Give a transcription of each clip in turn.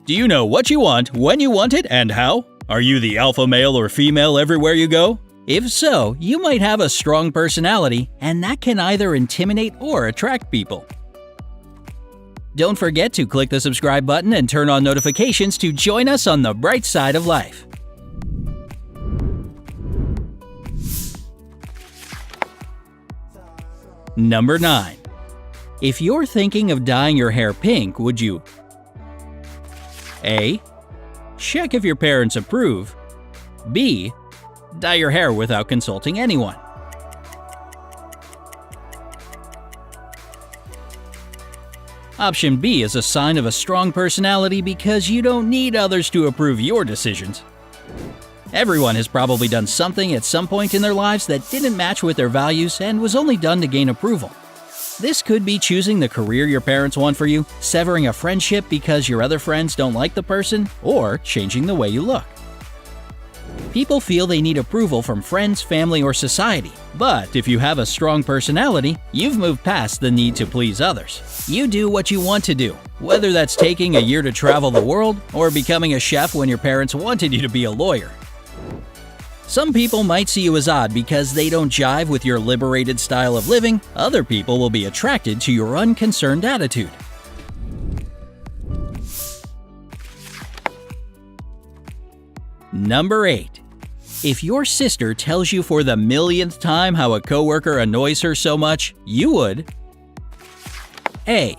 Do you know what you want, when you want it, and how? Are you the alpha male or female everywhere you go? If so, you might have a strong personality, and that can either intimidate or attract people. Don't forget to click the subscribe button and turn on notifications to join us on the bright side of life. Number 9. If you're thinking of dyeing your hair pink, would you A. Check if your parents approve. B. Dye your hair without consulting anyone. Option B is a sign of a strong personality because you don't need others to approve your decisions. Everyone has probably done something at some point in their lives that didn't match with their values and was only done to gain approval. This could be choosing the career your parents want for you, severing a friendship because your other friends don't like the person, or changing the way you look. People feel they need approval from friends, family, or society. But if you have a strong personality, you've moved past the need to please others. You do what you want to do, whether that's taking a year to travel the world or becoming a chef when your parents wanted you to be a lawyer. Some people might see you as odd because they don't jive with your liberated style of living. Other people will be attracted to your unconcerned attitude. Number 8. If your sister tells you for the millionth time how a coworker annoys her so much, you would A.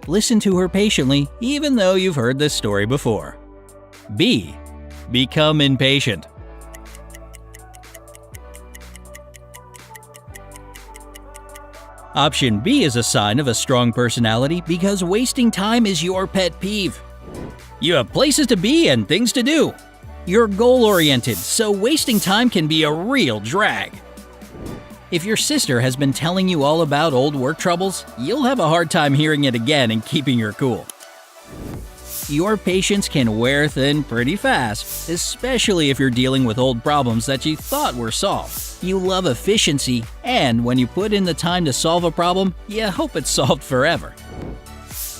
Listen to her patiently even though you've heard this story before. B. Become impatient. Option B is a sign of a strong personality because wasting time is your pet peeve. You have places to be and things to do. You're goal-oriented, so wasting time can be a real drag. If your sister has been telling you all about old work troubles, you'll have a hard time hearing it again and keeping your cool. Your patience can wear thin pretty fast, especially if you're dealing with old problems that you thought were solved. You love efficiency, and when you put in the time to solve a problem, you hope it's solved forever.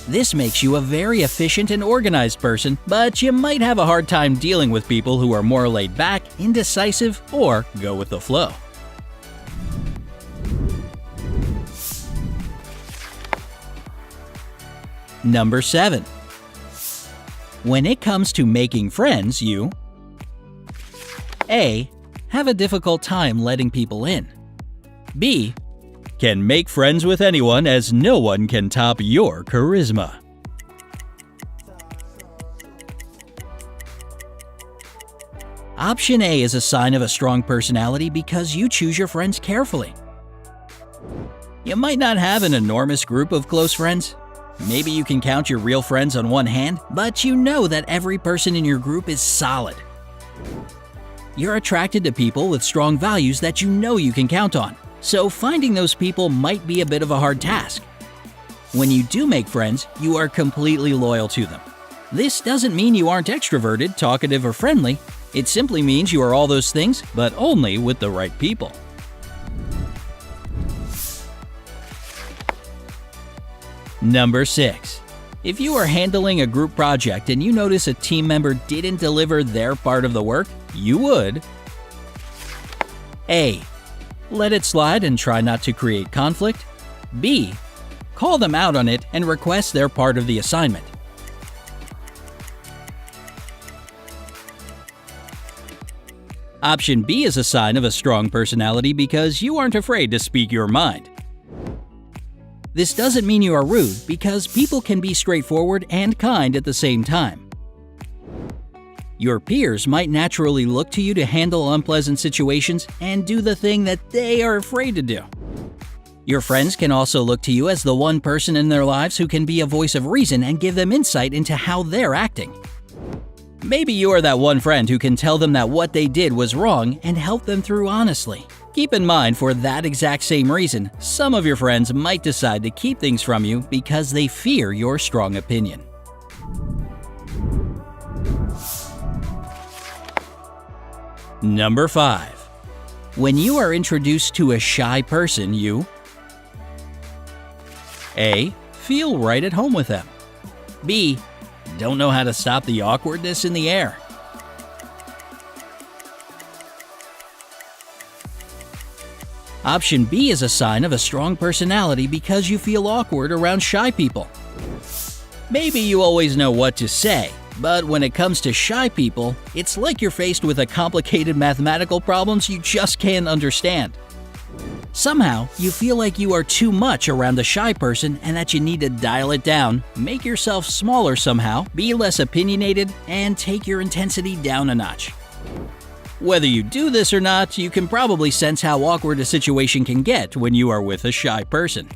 This makes you a very efficient and organized person, but you might have a hard time dealing with people who are more laid back, indecisive, or go with the flow. Number 7. When it comes to making friends, you A. Have a difficult time letting people in. B. Can make friends with anyone as no one can top your charisma. Option A is a sign of a strong personality because you choose your friends carefully. You might not have an enormous group of close friends. Maybe you can count your real friends on one hand, but you know that every person in your group is solid. You're attracted to people with strong values that you know you can count on, so finding those people might be a bit of a hard task. When you do make friends, you are completely loyal to them. This doesn't mean you aren't extroverted, talkative, or friendly. It simply means you are all those things, but only with the right people. Number 6. If you are handling a group project and you notice a team member didn't deliver their part of the work, you would A. Let it slide and try not to create conflict. B. Call them out on it and request their part of the assignment. Option B is a sign of a strong personality because you aren't afraid to speak your mind. This doesn't mean you are rude because people can be straightforward and kind at the same time. Your peers might naturally look to you to handle unpleasant situations and do the thing that they are afraid to do. Your friends can also look to you as the one person in their lives who can be a voice of reason and give them insight into how they're acting. Maybe you are that one friend who can tell them that what they did was wrong and help them through honestly. Keep in mind, for that exact same reason, some of your friends might decide to keep things from you because they fear your strong opinion. Number 5. When you are introduced to a shy person, you A. Feel right at home with them. B. don't know how to stop the awkwardness in the air. Option B is a sign of a strong personality because you feel awkward around shy people. Maybe you always know what to say, but when it comes to shy people, it's like you're faced with a complicated mathematical problems you just can't understand. Somehow, you feel like you are too much around the shy person and that you need to dial it down, make yourself smaller somehow, be less opinionated, and take your intensity down a notch. Whether you do this or not, you can probably sense how awkward a situation can get when you are with a shy person.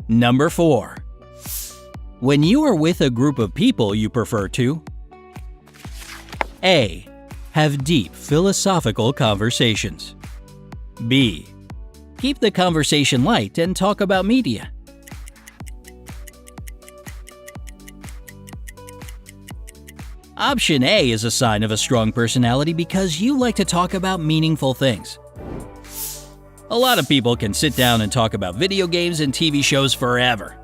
Number 4. When you are with a group of people you prefer to A. Have deep philosophical conversations. B. Keep the conversation light and talk about media. Option A is a sign of a strong personality because you like to talk about meaningful things. A lot of people can sit down and talk about video games and TV shows forever.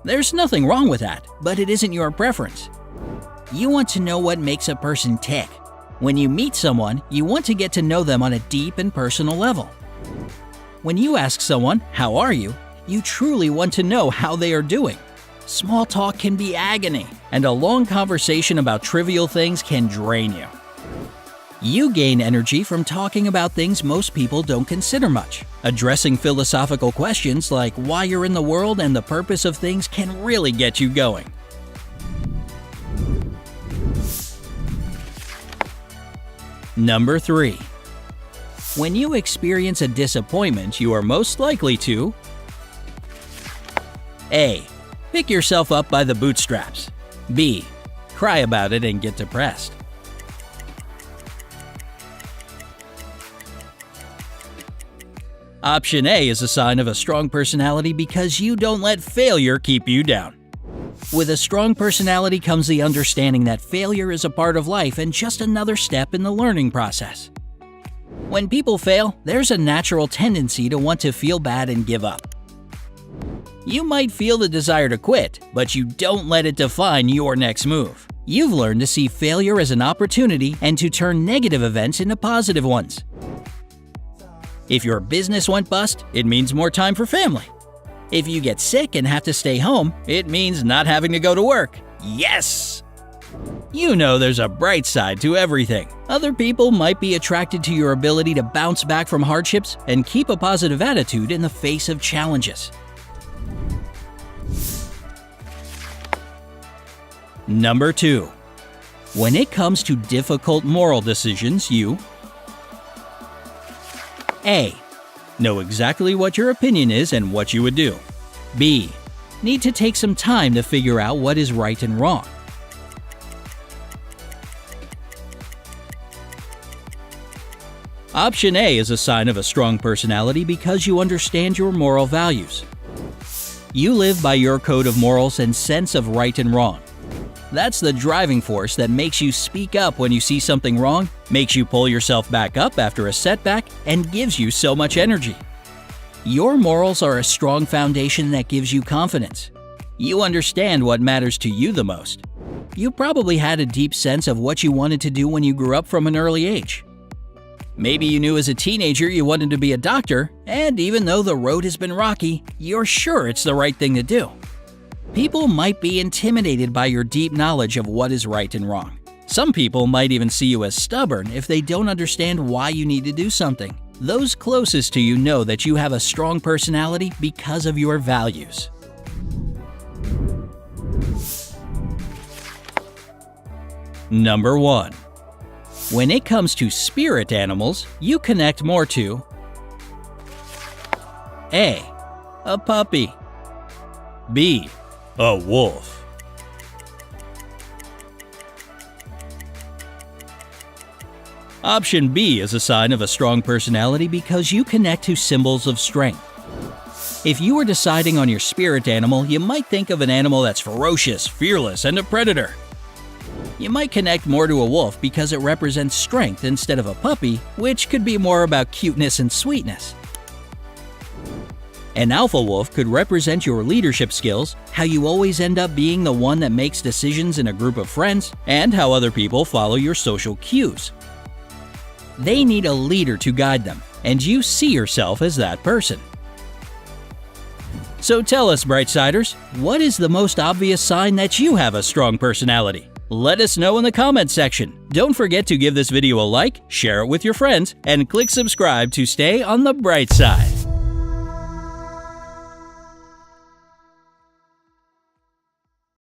There's nothing wrong with that, but it isn't your preference. You want to know what makes a person tick. When you meet someone, you want to get to know them on a deep and personal level. When you ask someone, "How are you?" you truly want to know how they are doing. Small talk can be agony, and a long conversation about trivial things can drain you. You gain energy from talking about things most people don't consider much. Addressing philosophical questions like why you're in the world and the purpose of things can really get you going. Number 3. When you experience a disappointment, you are most likely to A. Pick yourself up by the bootstraps. B. Cry about it and get depressed. Option A is a sign of a strong personality because you don't let failure keep you down. With a strong personality comes the understanding that failure is a part of life and just another step in the learning process. When people fail, there's a natural tendency to want to feel bad and give up. You might feel the desire to quit, but you don't let it define your next move. You've learned to see failure as an opportunity and to turn negative events into positive ones. If your business went bust, it means more time for family. If you get sick and have to stay home, it means not having to go to work. Yes! You know there's a bright side to everything. Other people might be attracted to your ability to bounce back from hardships and keep a positive attitude in the face of challenges. Number 2. When it comes to difficult moral decisions, you A. Know exactly what your opinion is and what you would do. B. Need to take some time to figure out what is right and wrong. Option A is a sign of a strong personality because you understand your moral values. You live by your code of morals and sense of right and wrong. That's the driving force that makes you speak up when you see something wrong, makes you pull yourself back up after a setback, and gives you so much energy. Your morals are a strong foundation that gives you confidence. You understand what matters to you the most. You probably had a deep sense of what you wanted to do when you grew up from an early age. Maybe you knew as a teenager you wanted to be a doctor, and even though the road has been rocky, you're sure it's the right thing to do. People might be intimidated by your deep knowledge of what is right and wrong. Some people might even see you as stubborn if they don't understand why you need to do something. Those closest to you know that you have a strong personality because of your values. Number 1. When it comes to spirit animals, you connect more to A. A puppy. B. A wolf. Option B is a sign of a strong personality because you connect to symbols of strength. If you were deciding on your spirit animal, you might think of an animal that's ferocious, fearless, and a predator. You might connect more to a wolf because it represents strength instead of a puppy, which could be more about cuteness and sweetness. An alpha wolf could represent your leadership skills, how you always end up being the one that makes decisions in a group of friends, and how other people follow your social cues. They need a leader to guide them, and you see yourself as that person. So tell us, Brightsiders, what is the most obvious sign that you have a strong personality? Let us know in the comments section. Don't forget to give this video a like, share it with your friends, and click subscribe to stay on the bright side.